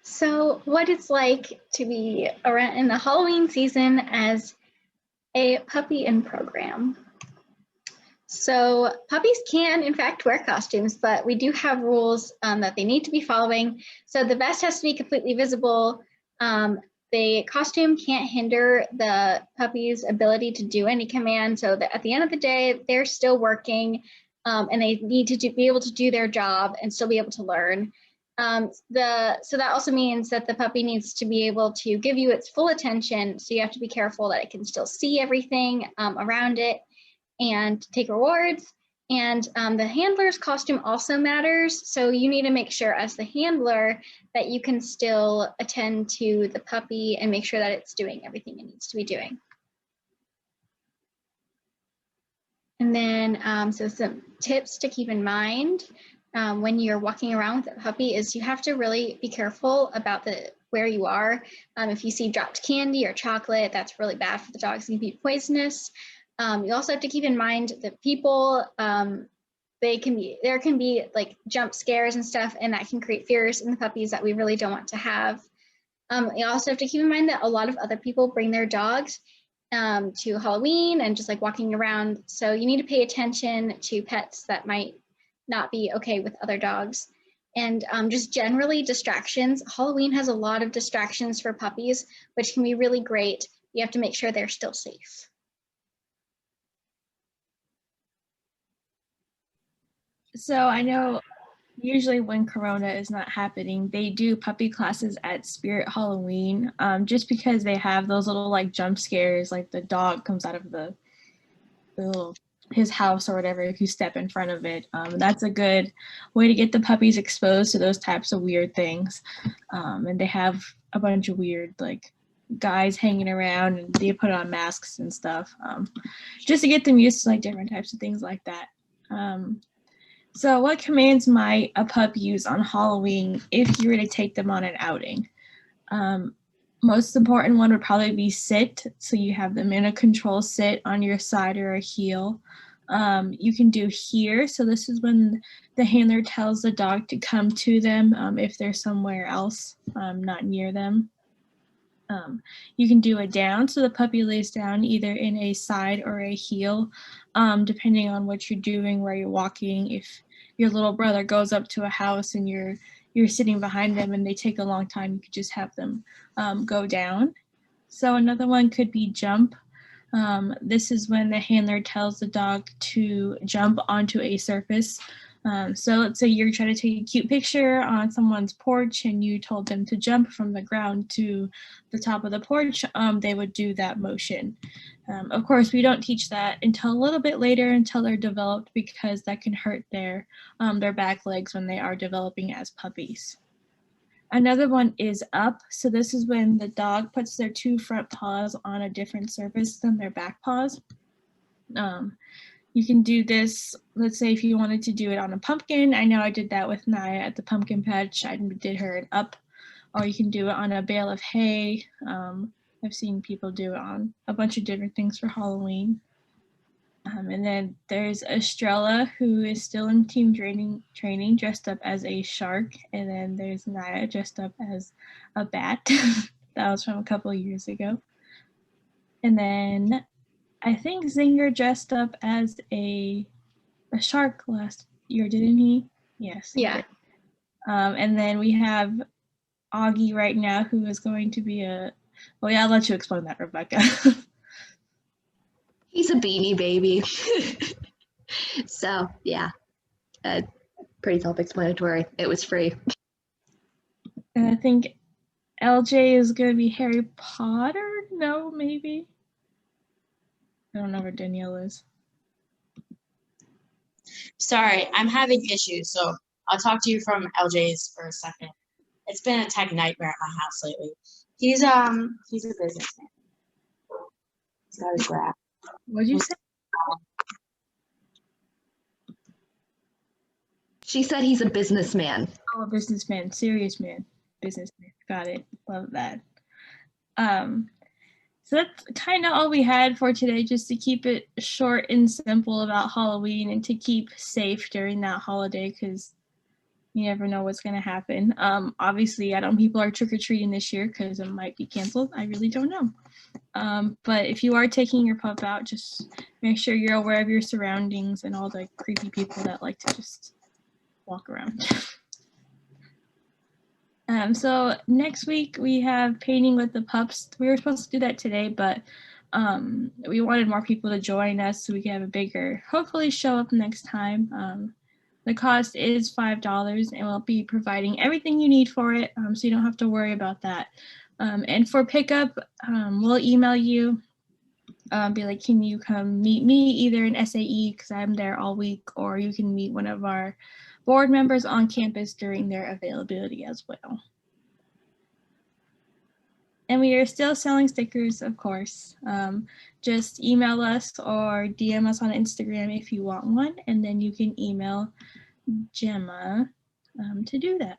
So, what it's like to be around in the Halloween season as a puppy in program. So, puppies can, in fact, wear costumes, but we do have rules that they need to be following. So, the vest has to be completely visible. The costume can't hinder the puppy's ability to do any command. So, that at the end of the day, they're still working and they need to be able to do their job and still be able to learn. So that also means that the puppy needs to be able to give you its full attention. So you have to be careful that it can still see everything around it and take rewards. And the handler's costume also matters. So you need to make sure as the handler that you can still attend to the puppy and make sure that it's doing everything it needs to be doing. And then, so some tips to keep in mind when you're walking around with a puppy is you have to really be careful about where you are. If you see dropped candy or chocolate, that's really bad for the dogs and can be poisonous. You also have to keep in mind that people, there can be like jump scares and stuff, and that can create fears in the puppies that we really don't want to have. You also have to keep in mind that a lot of other people bring their dogs to Halloween and just like walking around. So you need to pay attention to pets that might not be okay with other dogs. And just generally distractions. Halloween has a lot of distractions for puppies, which can be really great. You have to make sure they're still safe. So I know usually when Corona is not happening, they do puppy classes at Spirit Halloween, just because they have those little like jump scares, like the dog comes out of the little his house or whatever if you step in front of it. That's a good way to get the puppies exposed to those types of weird things. And they have a bunch of weird like guys hanging around and they put on masks and stuff, just to get them used to like different types of things like that. So what commands might a pup use on Halloween if you were to take them on an outing? Most important one would probably be sit. So you have them in a control sit on your side or a heel. You can do here. So this is when the handler tells the dog to come to them if they're somewhere else, not near them. You can do a down, so the puppy lays down either in a side or a heel, depending on what you're doing, where you're walking. If your little brother goes up to a house and you're sitting behind them and they take a long time, you could just have them go down. So another one could be jump. This is when the handler tells the dog to jump onto a surface. So let's say you're trying to take a cute picture on someone's porch and you told them to jump from the ground to the top of the porch, they would do that motion. Of course, we don't teach that until a little bit later, until they're developed, because that can hurt their back legs when they are developing as puppies. Another one is up. So this is when the dog puts their two front paws on a different surface than their back paws. You can do this, let's say if you wanted to do it on a pumpkin. I know I did that with Naya at the pumpkin patch. I did her an up. Or you can do it on a bale of hay. I've seen people do it on a bunch of different things for Halloween. And then there's Estrella, who is still in team training, dressed up as a shark. And then there's Naya, dressed up as a bat. That was from a couple of years ago. And then I think Zinger dressed up as a shark last year, didn't he? Yes. Yeah. And then we have Augie right now, who is going to be well, yeah, I'll let you explain that, Rebecca. He's a beanie baby. So, yeah, pretty self-explanatory. It was free. And I think LJ is going to be Harry Potter? No, maybe? I don't know where Danielle is. Sorry, I'm having issues, so I'll talk to you from LJ's for a second. It's been a tech nightmare at my house lately. He's a businessman. He's got his graph. What'd you say? She said he's a businessman. Oh, a businessman, serious man, businessman. Got it. Love that. So that's kind of all we had for today, just to keep it short and simple about Halloween and to keep safe during that holiday, because You never know what's going to happen. Obviously, I don't know people are trick-or-treating this year because it might be canceled. I really don't know. But if you are taking your pup out, just make sure you're aware of your surroundings and all the creepy people that like to just walk around. So next week we have painting with the pups. We were supposed to do that today, but we wanted more people to join us so we can have a bigger, hopefully show up next time. The cost is $5 and we'll be providing everything you need for it, so you don't have to worry about that. And for pickup, we'll email you, be like, can you come meet me either in SAE because I'm there all week, or you can meet one of our board members on campus during their availability as well. And we are still selling stickers, of course. Just email us or DM us on Instagram if you want one, and then you can email Gemma to do that.